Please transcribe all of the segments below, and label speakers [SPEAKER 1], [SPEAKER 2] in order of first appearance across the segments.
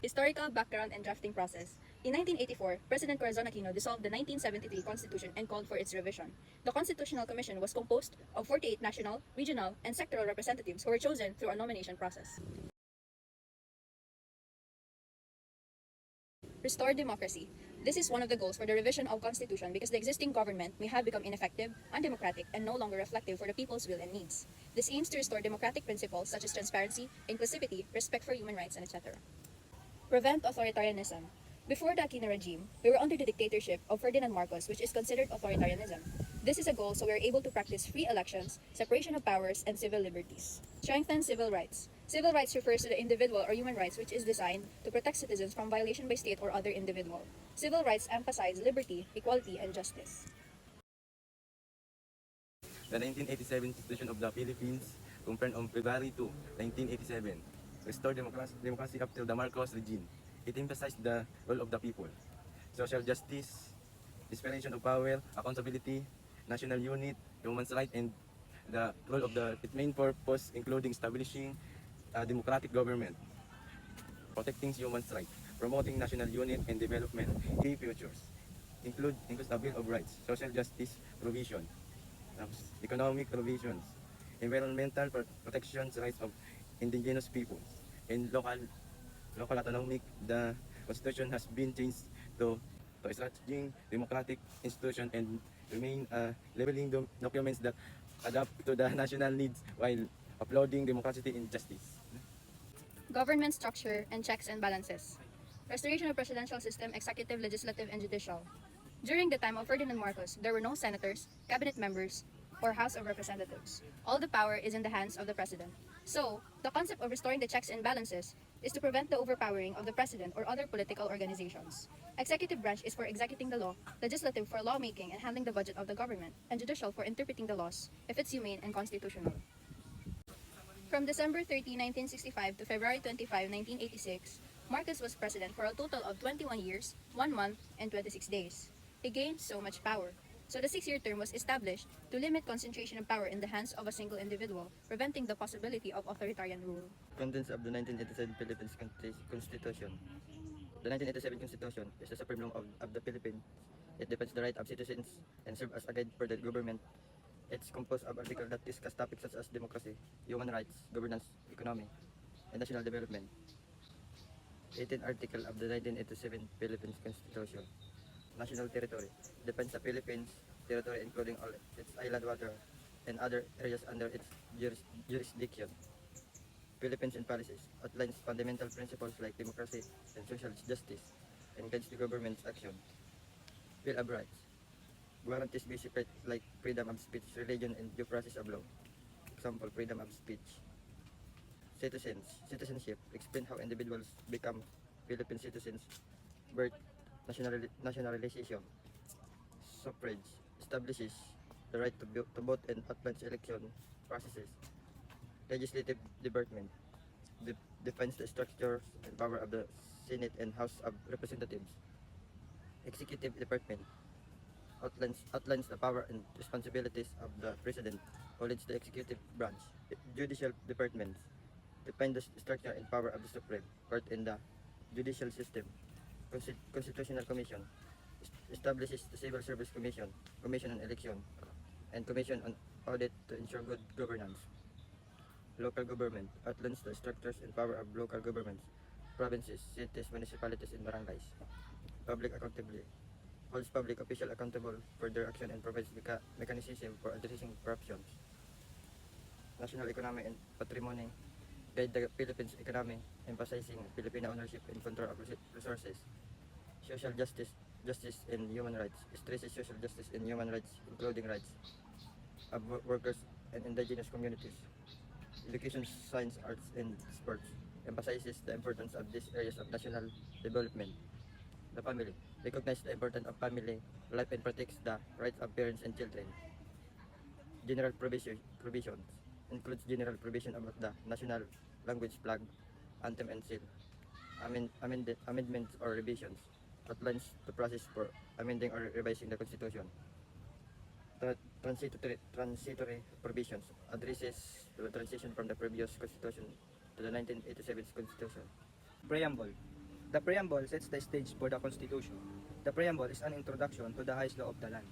[SPEAKER 1] Historical background and drafting process. In 1984, President Corazon Aquino dissolved the 1973 Constitution and called for its revision. The Constitutional Commission was composed of 48 national, regional, and sectoral representatives who were chosen through a nomination process. Restore democracy. This is one of the goals for the revision of Constitution because the existing government may have become ineffective, undemocratic, and no longer reflective for the people's will and needs. This aims to restore democratic principles such as transparency, inclusivity, respect for human rights, and etc. Prevent authoritarianism. Before the Aquino regime, we were under the dictatorship of Ferdinand Marcos, which is considered authoritarianism. This is a goal so we are able to practice free elections, separation of powers, and civil liberties. Strengthen civil rights. Civil rights refers to the individual or human rights which is designed to protect citizens from violation by state or other individual. Civil rights emphasize liberty, equality, and justice.
[SPEAKER 2] The 1987 Constitution of the Philippines, confirmed on February 2, 1987, restored democracy up till the Marcos regime. It emphasized the role of the people, social justice, separation of power, accountability, national unity, human rights, and the role of its main purpose, including establishing a democratic government, protecting human rights, promoting national unity and development. Key features includes the Bill of Rights, social justice provision, economic provisions, environmental protections, rights of indigenous peoples, and local autonomy. The Constitution has been changed to establishing democratic institution and remain labeling documents that adapt to the national needs while uploading democracy and justice.
[SPEAKER 1] Government structure and checks and balances. Restoration of presidential system, executive, legislative, and judicial. During the time of Ferdinand Marcos, there were no senators, cabinet members, or House of Representatives. All the power is in the hands of the president. So, the concept of restoring the checks and balances is to prevent the overpowering of the president or other political organizations. Executive branch is for executing the law, legislative for lawmaking and handling the budget of the government, and judicial for interpreting the laws if it's humane and constitutional. From December 30, 1965 to February 25, 1986, Marcos was president for a total of 21 years, 1 month, and 26 days. He gained so much power. So the 6-year term was established to limit concentration of power in the hands of a single individual, preventing the possibility of authoritarian rule.
[SPEAKER 3] Contents of the 1987 Philippines Constitution. The 1987 Constitution is the supreme law of the Philippines. It defends the right of citizens and serves as a guide for the government. It's composed of articles that discuss topics such as democracy, human rights, governance, economy, and national development. 18th article of the 1987 Philippines Constitution. National territory defines the Philippines territory including all its island water and other areas under its jurisdiction. Philippines and policies outlines fundamental principles like democracy and social justice and guides the government's action. Bill of Rights guarantees basic rights like freedom of speech, religion, and due process of law. Example, freedom of speech. Citizenship explain how individuals become Philippine citizens. Birth, nationalization. Suffrage establishes the right to vote and outlines election processes. Legislative department defines the structure and power of the Senate and House of Representatives. Executive department outlines the power and responsibilities of the president, who leads the executive branch. Judicial departments define the structure and power of the Supreme Court and the judicial system. Constitutional Commission establishes the Civil Service Commission, Commission on Election, and Commission on Audit to ensure good governance. Local government outlines the structures and power of local governments, provinces, cities, municipalities, and barangays. Public accountability holds public officials accountable for their action and provides mechanism for addressing corruption. National economy and patrimony guide the Philippines economy, emphasizing Filipino ownership and control of resources. Social justice and human rights stresses social justice and human rights, including rights of workers and indigenous communities. Education, science, arts, and sports emphasizes the importance of these areas of national development. The family recognizes the importance of family life and protects the rights of parents and children. General provisions includes general provision about the national language, flag, anthem, and seal. Amendments or revisions outlines the process for amending or revising the Constitution. The transitory provisions addresses the transition from the previous Constitution to the 1987 Constitution.
[SPEAKER 4] Preamble.
[SPEAKER 3] The preamble sets the stage for the Constitution. The preamble is an introduction to the highest law of the land.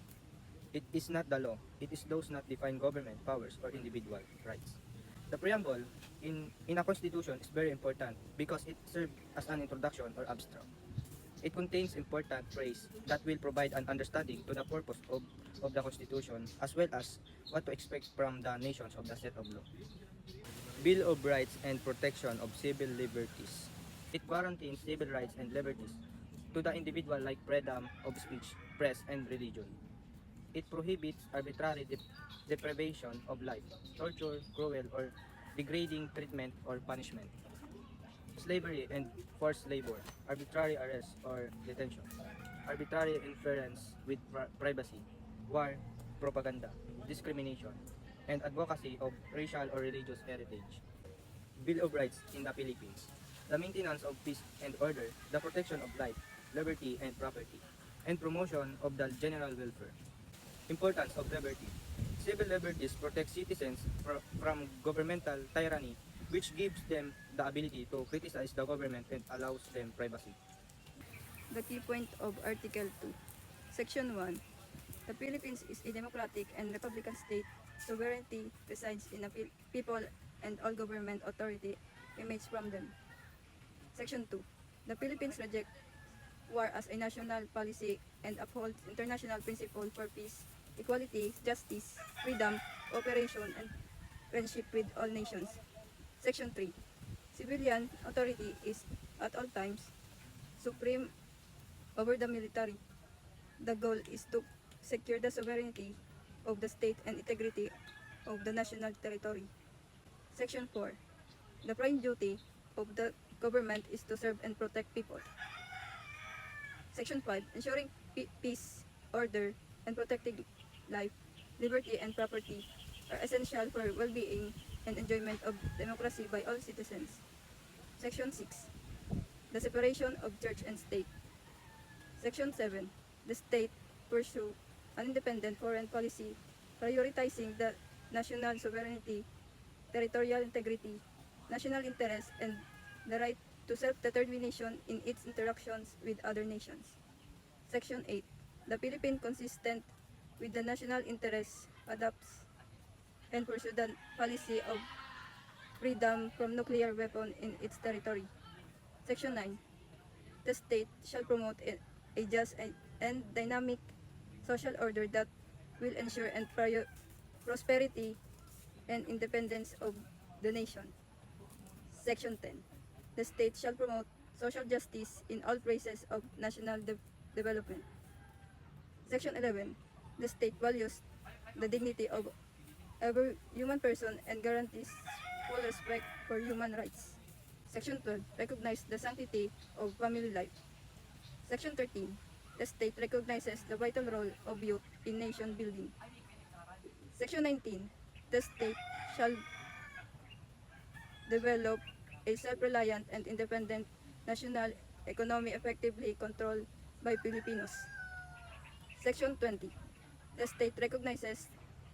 [SPEAKER 3] It is not the law, it is those not define government powers or individual rights. The preamble in a constitution is very important because it serves as an introduction or abstract. It contains important phrase that will provide an understanding to the purpose of the constitution as well as what to expect from the nations of the set of law. Bill of Rights and Protection of Civil Liberties. It guarantees civil rights and liberties to the individual like freedom of speech, press, and religion. It prohibits arbitrary deprivation of life, torture, cruel, or degrading treatment or punishment, slavery and forced labor, arbitrary arrest or detention, arbitrary interference with privacy, war, propaganda, discrimination, and advocacy of racial or religious heritage. Bill of Rights in the Philippines. The maintenance of peace and order, the protection of life, liberty and property, and promotion of the general welfare. Importance of liberty. Civil liberties protect citizens from governmental tyranny, which gives them the ability to criticize the government and allows them privacy.
[SPEAKER 4] The key point of Article 2. Section 1. The Philippines is a democratic and republican state. Sovereignty resides in the people and all government authority emanates from them. Section 2. The Philippines rejects war as a national policy and upholds international principles for peace, equality, justice, freedom, cooperation, and friendship with all nations. Section 3. Civilian authority is at all times supreme over the military. The goal is to secure the sovereignty of the state and integrity of the national territory. Section 4. The prime duty of the government is to serve and protect people. Section 5. Ensuring peace, order, and protecting life, liberty, and property are essential for well-being and enjoyment of democracy by all citizens. Section 6. The separation of church and state. Section 7. The state pursue an independent foreign policy prioritizing the national sovereignty, territorial integrity, national interest, and the right to self-determination in its interactions with other nations. Section 8. The Philippines, consistent with the national interest, adopts and pursues the policy of freedom from nuclear weapon in its territory. Section 9. The state shall promote a just and dynamic social order that will ensure and prosperity and independence of the nation. Section 10. The state shall promote social justice in all phases of national development. Section 11. The state values the dignity of every human person and guarantees full respect for human rights. Section 12. Recognize the sanctity of family life. Section 13. The state recognizes the vital role of youth in nation building. Section 19. The state shall develop a self-reliant and independent national economy effectively controlled by Filipinos. Section 20. The state recognizes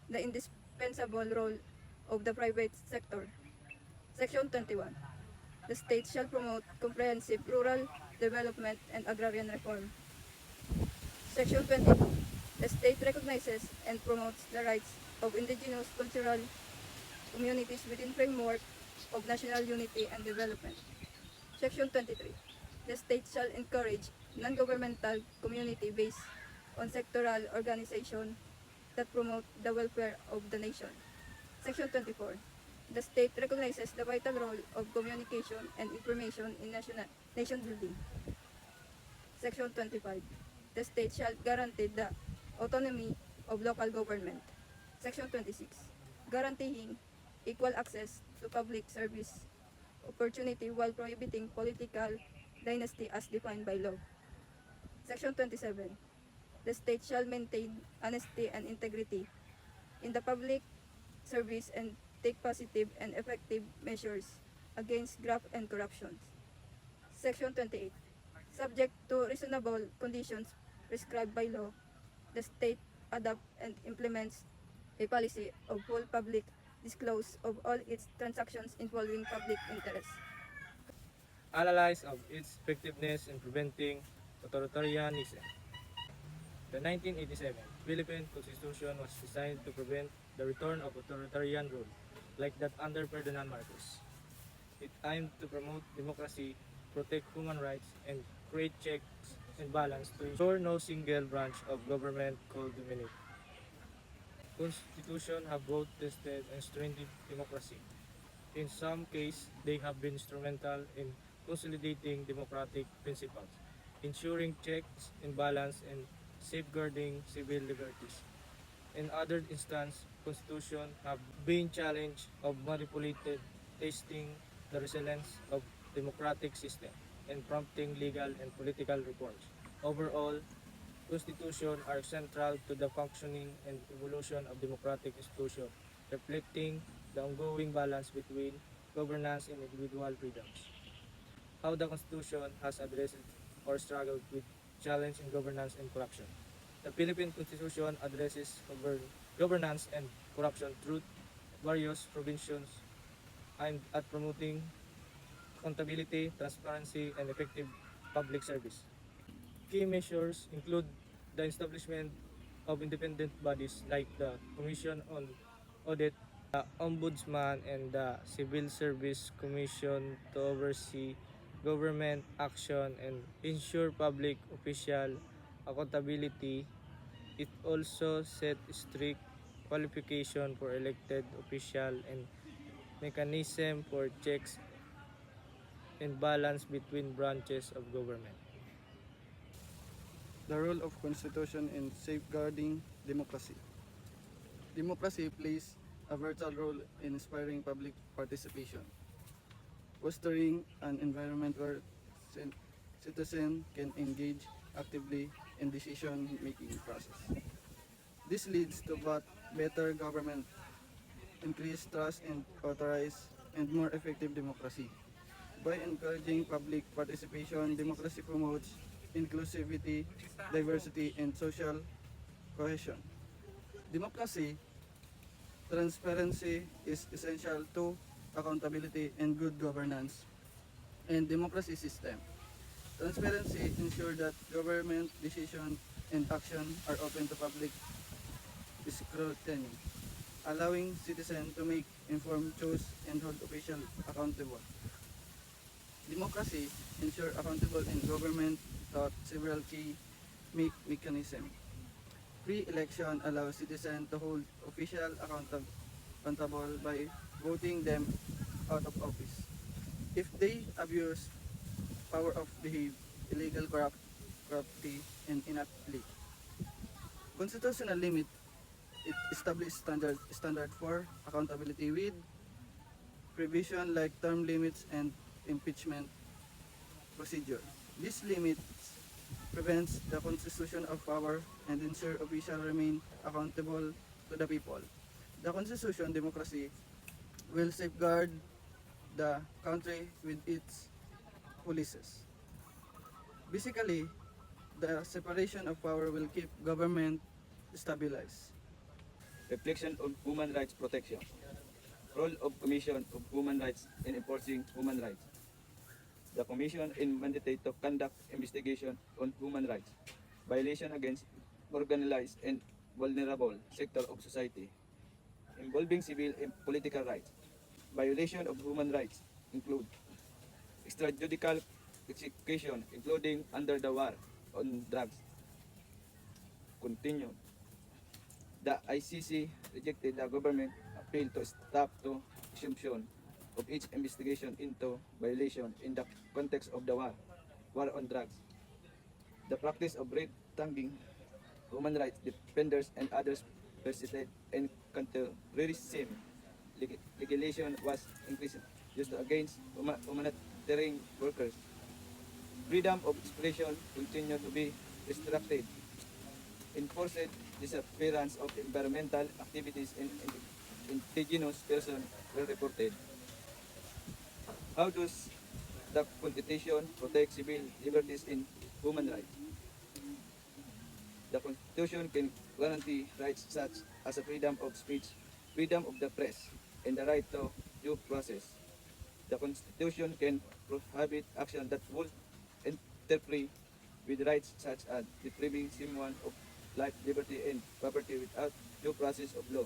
[SPEAKER 4] the indispensable role of the private sector. Section 21. The state shall promote comprehensive rural development and agrarian reform. Section 22. The state recognizes and promotes the rights of indigenous cultural communities within framework of national unity and development. Section 23. The state shall encourage non-governmental community based on sectoral organization that promote the welfare of the nation. Section 24. The state recognizes the vital role of communication and information in nation building. Section 25. The state shall guarantee the autonomy of local government. Section 26. Guaranteeing equal access to public service opportunity while prohibiting political dynasty as defined by law. Section 27. The state shall maintain honesty and integrity in the public service and take positive and effective measures against graft and corruption. Section 28. Subject to reasonable conditions prescribed by law, the state adopts and implements a policy of full public disclose of all its transactions involving public interest.
[SPEAKER 5] analysis of its effectiveness in preventing authoritarianism. The 1987 Philippine Constitution was designed to prevent the return of authoritarian rule, like that under Ferdinand Marcos. It aimed to promote democracy, protect human rights, and create checks and balance to ensure no single branch of government could dominate. Constitution have both tested and strengthened democracy. In some cases, they have been instrumental in consolidating democratic principles, ensuring checks and balance, and safeguarding civil liberties. In other instances, constitution have been challenged of manipulated, testing the resilience of democratic system and prompting legal and political reforms. Overall, constitutions are central to the functioning and evolution of democratic institutions, reflecting the ongoing balance between governance and individual freedoms. How the Constitution has addressed or struggled with challenge in governance and corruption. The Philippine Constitution addresses governance and corruption through various provisions aimed at promoting accountability, transparency, and effective public service. Key measures include the establishment of independent bodies like the Commission on Audit, the Ombudsman, and the Civil Service Commission to oversee government action and ensure public official accountability. It also set strict qualification for elected official and mechanism for checks and balance between branches of government.
[SPEAKER 6] The role of Constitution in safeguarding democracy. Democracy plays a vital role in inspiring public participation, fostering an environment where citizens can engage actively in decision-making process. This leads to better government, increased trust and authorized and more effective democracy. By encouraging public participation, democracy promotes inclusivity, diversity, and social cohesion. Democracy, transparency is essential to accountability and good governance and democracy system. Transparency ensures that government decisions and action are open to public scrutiny, allowing citizens to make informed choices and hold officials accountable. Democracy ensures accountable in government through several key mechanisms. Free election allows citizens to hold officials accountable by voting them out of office. If they abuse power of behave, illegal corruptly, and inaptly. Constitutional limit it established standard for accountability with provision like term limits and impeachment procedure. This limits prevents the constitution of power and ensure officials remain accountable to the people. The constitution democracy will safeguard the country with its policies. Basically, the separation of power will keep government stabilized.
[SPEAKER 7] Reflection on human rights protection. Role of Commission of Human Rights in enforcing human rights. The Commission is mandated to conduct investigation on human rights, violation against organized and vulnerable sector of society, involving civil and political rights. Violation of human rights include extrajudicial execution, including under the war on drugs. Continue. The ICC rejected the government appeal to stop the assumption of each investigation into violation in the context of the war on drugs. The practice of red tagging human rights defenders and others persisted and counter-terrorism legislation was increased used against humanitarian workers. Freedom of expression continued to be restricted. Enforced disappearance of environmental activities and indigenous persons were reported. How does the Constitution protect civil liberties and human rights? The Constitution can guarantee rights such as a freedom of speech, freedom of the press, and the right to due process. The Constitution can prohibit action that would interfere with rights such as depriving someone of life, liberty, and property without due process of law.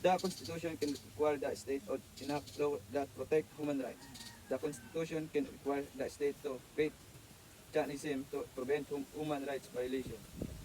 [SPEAKER 7] The Constitution can require the state to enact law that protect human rights. The Constitution can require the state to create mechanism to prevent human rights violations.